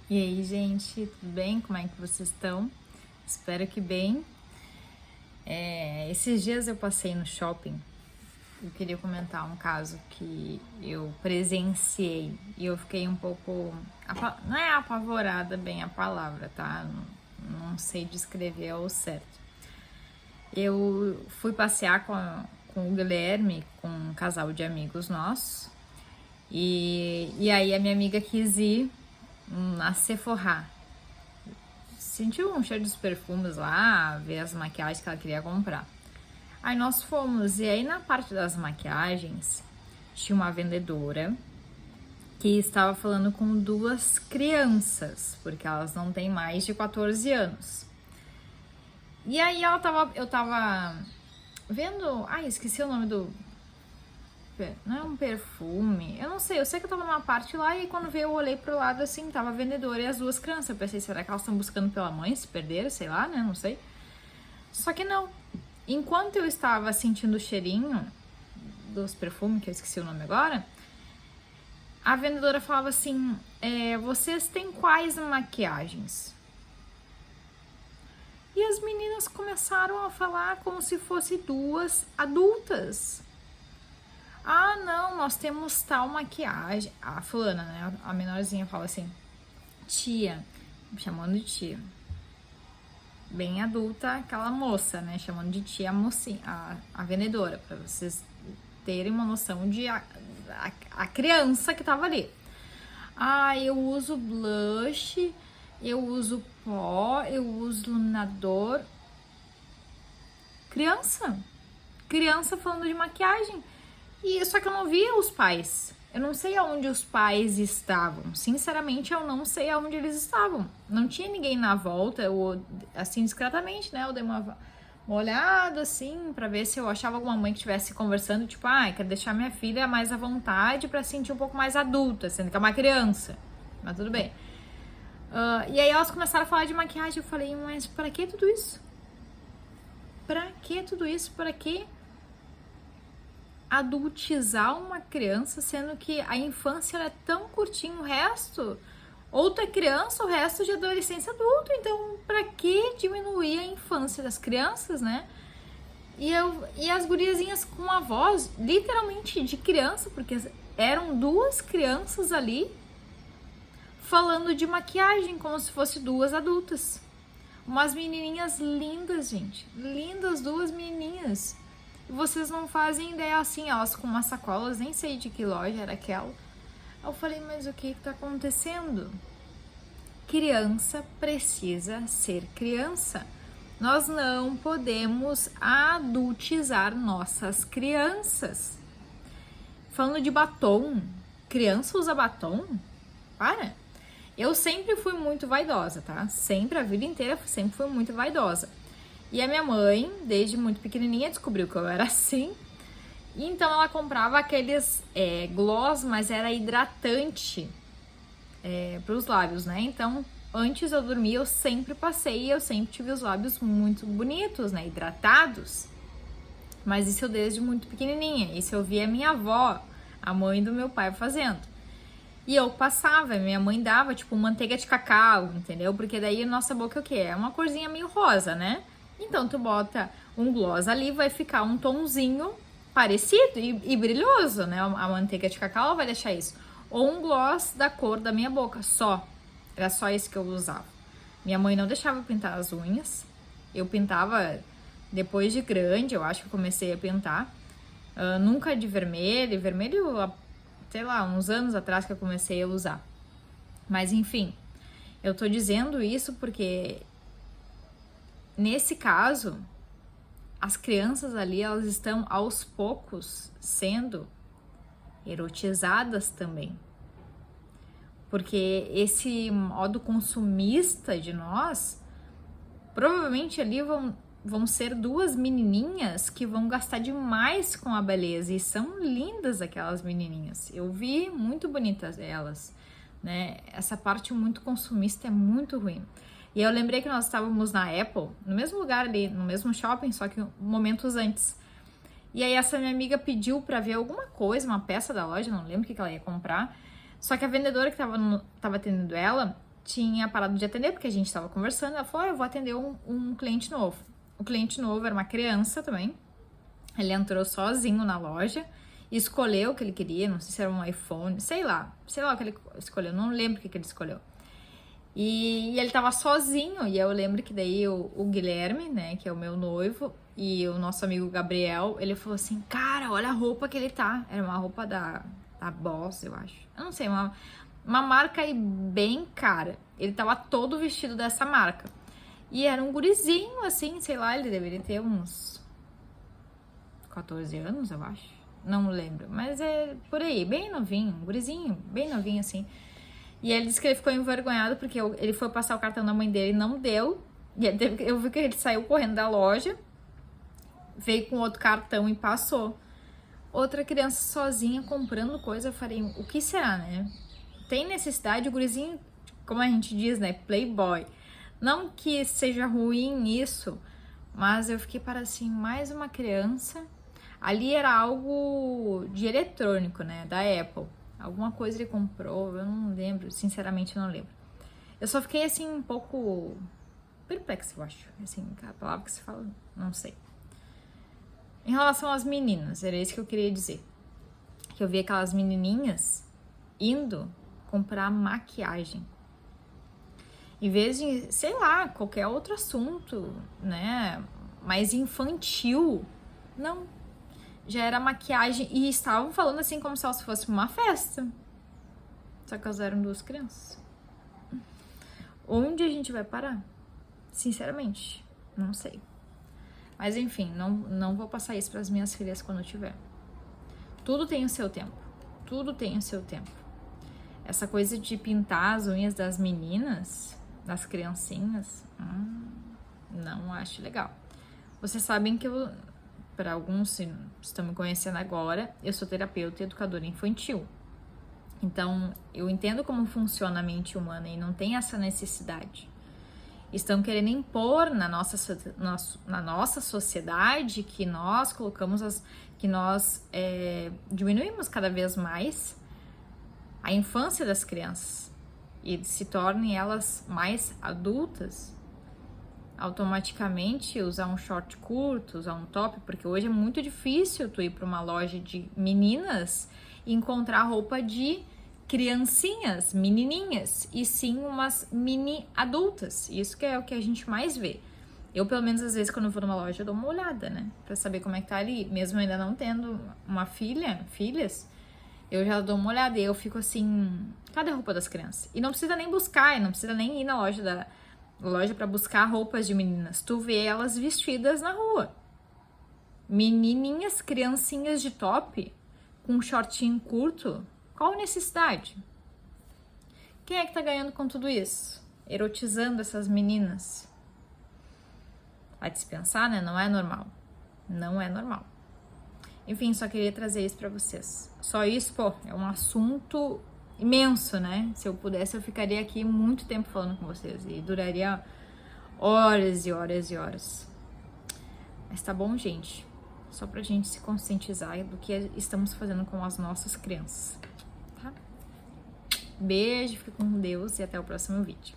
E aí, gente, tudo bem? Como é que vocês estão? Espero que bem. Esses dias eu passei no shopping. Eu queria comentar um caso que eu presenciei e eu fiquei um pouco. Não é apavorada bem a palavra, tá? Não sei descrever ao certo. Eu fui passear com o Guilherme, com um casal de amigos nossos. E aí a minha amiga quis ir na Sephora. Sentiu um cheiro dos perfumes lá, ver as maquiagens que ela queria comprar. Aí nós fomos, e aí na parte das maquiagens tinha uma vendedora que estava falando com duas crianças, porque elas não têm mais de 14 anos. E aí eu tava vendo, esqueci o nome do, não é um perfume, eu não sei, eu sei que eu tava numa parte lá e quando veio eu olhei pro lado assim, tava a vendedora e as duas crianças. Eu pensei, será que elas estão buscando pela mãe, se perderam, sei lá, né, não sei. Só que não. Enquanto eu estava sentindo o cheirinho dos perfumes, que eu esqueci o nome agora, a vendedora falava assim, vocês têm quais maquiagens? E as meninas começaram a falar como se fossem duas adultas. Ah, não, nós temos tal maquiagem. A fulana, né? A menorzinha fala assim, tia, me chamando de tia. Bem adulta, aquela moça, né? Chamando de tia a mocinha, a vendedora, pra vocês terem uma noção de a criança que tava ali. Ah, eu uso blush, eu uso pó, eu uso iluminador. Criança falando de maquiagem. E só que eu não via os pais. Eu não sei aonde os pais estavam. Sinceramente, eu não sei aonde eles estavam. Não tinha ninguém na volta. Eu, assim, discretamente, né? Eu dei uma olhada, assim, pra ver se eu achava alguma mãe que estivesse conversando. Tipo, quero deixar minha filha mais à vontade pra sentir um pouco mais adulta, sendo que é uma criança. Mas tudo bem. E aí elas começaram a falar de maquiagem. Eu falei, mas pra que tudo isso? Pra que tudo isso? Pra que adultizar uma criança, sendo que a infância é tão curtinho, o resto, ou tu é criança, o resto de adolescência adulto, então pra que diminuir a infância das crianças, né? E as guriazinhas com a voz literalmente de criança, porque eram duas crianças ali falando de maquiagem como se fossem duas adultas. Umas menininhas lindas, gente, lindas, duas menininhas. E vocês não fazem ideia, assim, elas com umas sacolas, nem sei de que loja era aquela. Eu falei, mas o que tá acontecendo? Criança precisa ser criança. Nós não podemos adultizar nossas crianças. Falando de batom, criança usa batom? Para! Eu sempre fui muito vaidosa, tá? Sempre, a vida inteira, sempre fui muito vaidosa. E a minha mãe, desde muito pequenininha, descobriu que eu era assim. E então ela comprava aqueles gloss, mas era hidratante para os lábios, né? Então, antes eu dormir, eu sempre passei e eu sempre tive os lábios muito bonitos, né? Hidratados. Mas isso eu desde muito pequenininha. Isso eu via a minha avó, a mãe do meu pai, fazendo. E eu passava, minha mãe dava, tipo, manteiga de cacau, entendeu? Porque daí a nossa boca é o quê? É uma corzinha meio rosa, né? Então, tu bota um gloss ali, vai ficar um tonzinho parecido e brilhoso, né? A manteiga de cacau vai deixar isso. Ou um gloss da cor da minha boca, só. Era só isso que eu usava. Minha mãe não deixava eu pintar as unhas. Eu pintava depois de grande, eu acho que eu comecei a pintar. Nunca de vermelho. Vermelho, sei lá, uns anos atrás que eu comecei a usar. Mas, enfim, eu tô dizendo isso porque nesse caso, as crianças ali, elas estão aos poucos sendo erotizadas também. Porque esse modo consumista de nós, provavelmente ali vão ser duas menininhas que vão gastar demais com a beleza. E são lindas aquelas menininhas. Eu vi muito bonitas elas, né? Essa parte muito consumista é muito ruim. E eu lembrei que nós estávamos na Apple, no mesmo lugar ali, no mesmo shopping, só que momentos antes. E aí essa minha amiga pediu pra ver alguma coisa, uma peça da loja, não lembro o que ela ia comprar. Só que a vendedora que tava atendendo ela tinha parado de atender, porque a gente estava conversando. Ela falou, eu vou atender um cliente novo. O cliente novo era uma criança também. Ele entrou sozinho na loja, escolheu o que ele queria, não sei se era um iPhone, sei lá o que ele escolheu, não lembro o que ele escolheu. E ele tava sozinho, e eu lembro que daí o Guilherme, né, que é o meu noivo, e o nosso amigo Gabriel, ele falou assim, cara, olha a roupa que ele tá. Era uma roupa da Boss, eu acho. Eu não sei, uma marca aí bem cara. Ele tava todo vestido dessa marca. E era um gurizinho, assim, sei lá, ele deveria ter uns 14 anos, eu acho. Não lembro, mas é por aí, bem novinho, um gurizinho, bem novinho, assim. E ele disse que ele ficou envergonhado porque ele foi passar o cartão da mãe dele e não deu. E eu vi que ele saiu correndo da loja, veio com outro cartão e passou. Outra criança sozinha comprando coisa, eu falei, o que será, né? Tem necessidade, o gurizinho, como a gente diz, né? Playboy. Não que seja ruim isso, mas eu fiquei para assim, mais uma criança. Ali era algo de eletrônico, né? Da Apple. Alguma coisa ele comprou, eu não lembro, sinceramente não lembro. Eu só fiquei assim um pouco perplexa, eu acho. Assim, a palavra que se fala, não sei. Em relação às meninas, era isso que eu queria dizer. Que eu vi aquelas menininhas indo comprar maquiagem. Em vez de, sei lá, qualquer outro assunto, né, mais infantil. Não. Já era maquiagem e estavam falando assim como se elas fosse uma festa. Só que elas eram duas crianças. Onde a gente vai parar? Sinceramente, não sei. Mas enfim, não vou passar isso para as minhas filhas quando eu tiver. Tudo tem o seu tempo. Tudo tem o seu tempo. Essa coisa de pintar as unhas das meninas, das criancinhas, não acho legal. Vocês sabem que eu, para alguns se estão me conhecendo agora, eu sou terapeuta e educadora infantil. Então, eu entendo como funciona a mente humana e não tem essa necessidade. Estão querendo impor na nossa sociedade que nós colocamos que nós diminuímos cada vez mais a infância das crianças e se tornem elas mais adultas. Automaticamente usar um short curto, usar um top, porque hoje é muito difícil tu ir para uma loja de meninas e encontrar roupa de criancinhas, menininhas, e sim umas mini adultas. Isso que é o que a gente mais vê. Eu, pelo menos, às vezes, quando eu vou numa loja, eu dou uma olhada, né? Pra saber como é que tá ali. Mesmo ainda não tendo uma filhas, eu já dou uma olhada e eu fico assim, cadê a roupa das crianças? E não precisa nem buscar, não precisa nem ir na loja para buscar roupas de meninas. Tu vê elas vestidas na rua. Menininhas, criancinhas de top, com um shortinho curto. Qual a necessidade? Quem é que tá ganhando com tudo isso? Erotizando essas meninas. Vai dispensar, né? Não é normal. Não é normal. Enfim, só queria trazer isso pra vocês. Só isso, pô, é um assunto imenso, né? Se eu pudesse, eu ficaria aqui muito tempo falando com vocês e duraria horas e horas e horas. Mas tá bom, gente. Só pra gente se conscientizar do que estamos fazendo com as nossas crianças. Tá? Beijo, fique com Deus e até o próximo vídeo.